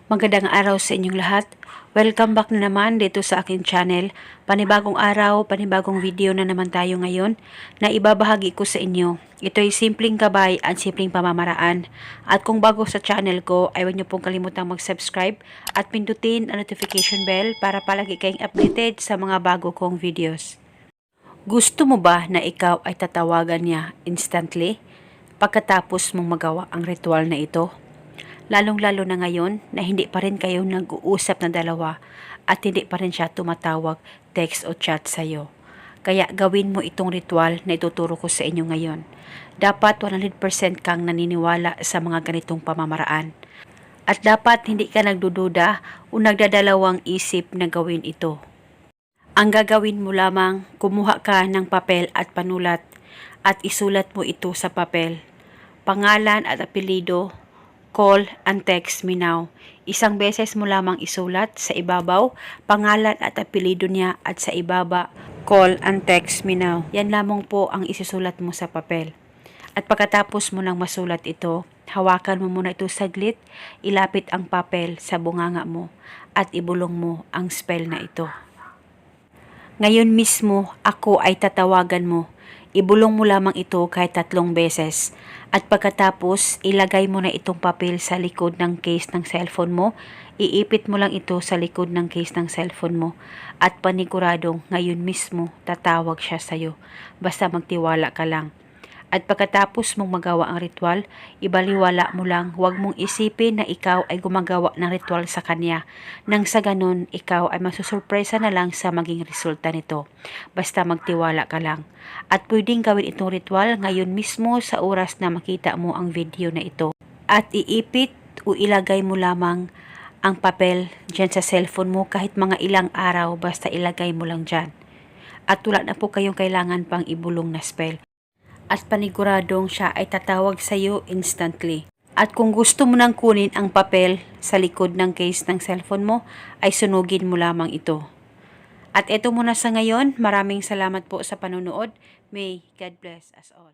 Magandang araw sa inyong lahat. Welcome back na naman dito sa aking channel. Panibagong araw, panibagong video na naman tayo ngayon na ibabahagi ko sa inyo. Ito ay simpleng gabay at simpleng pamamaraan. At kung bago sa channel ko, ay huwag niyo pong kalimutang mag-subscribe at pindutin ang notification bell para palagi kayong updated sa mga bago kong videos. Gusto mo ba na ikaw ay tatawagan niya instantly pagkatapos mong magawa ang ritual na ito? Lalong-lalo na ngayon na hindi pa rin kayo nag-uusap na dalawa at hindi pa rin siya tumatawag, text o chat sa'yo. Kaya gawin mo itong ritual na ituturo ko sa inyo ngayon. Dapat 100% kang naniniwala sa mga ganitong pamamaraan. At dapat hindi ka nagdududa o nagdadalawang isip na gawin ito. Ang gagawin mo lamang, kumuha ka ng papel at panulat at isulat mo ito sa papel. Pangalan at apelyido, call and text me now. Isang beses mo lamang isulat sa ibabaw, pangalan at apelyido niya at sa ibaba, call and text me now. Yan lamang po ang isusulat mo sa papel. At pagkatapos mo nang masulat ito, hawakan mo muna ito saglit, ilapit ang papel sa bunganga mo at ibulong mo ang spell na ito. Ngayon mismo, ako ay tatawagan mo. Ibulong mo lamang ito kahit 3 beses. At pagkatapos, ilagay mo na itong papel sa likod ng case ng cellphone mo. Iipit mo lang ito sa likod ng case ng cellphone mo. At paniguradong ngayon mismo tatawag siya sa'yo. Basta magtiwala ka lang. At pagkatapos mong magawa ang ritual, ibaliwala mo lang, huwag mong isipin na ikaw ay gumagawa ng ritual sa kanya. Nang sa ganun, ikaw ay masusurpresa na lang sa maging resulta nito. Basta magtiwala ka lang. At pwedeng gawin itong ritual ngayon mismo sa oras na makita mo ang video na ito. At iipit o ilagay mo lamang ang papel dyan sa cellphone mo kahit mga ilang araw, basta ilagay mo lang dyan. At wala na po kayong kailangan pang ibulong na spell. At paniguradong siya ay tatawag sa iyo instantly. At kung gusto mo nang kunin ang papel sa likod ng case ng cellphone mo, ay sunugin mo lamang ito. At ito muna sa ngayon. Maraming salamat po sa panonood. May God bless us all.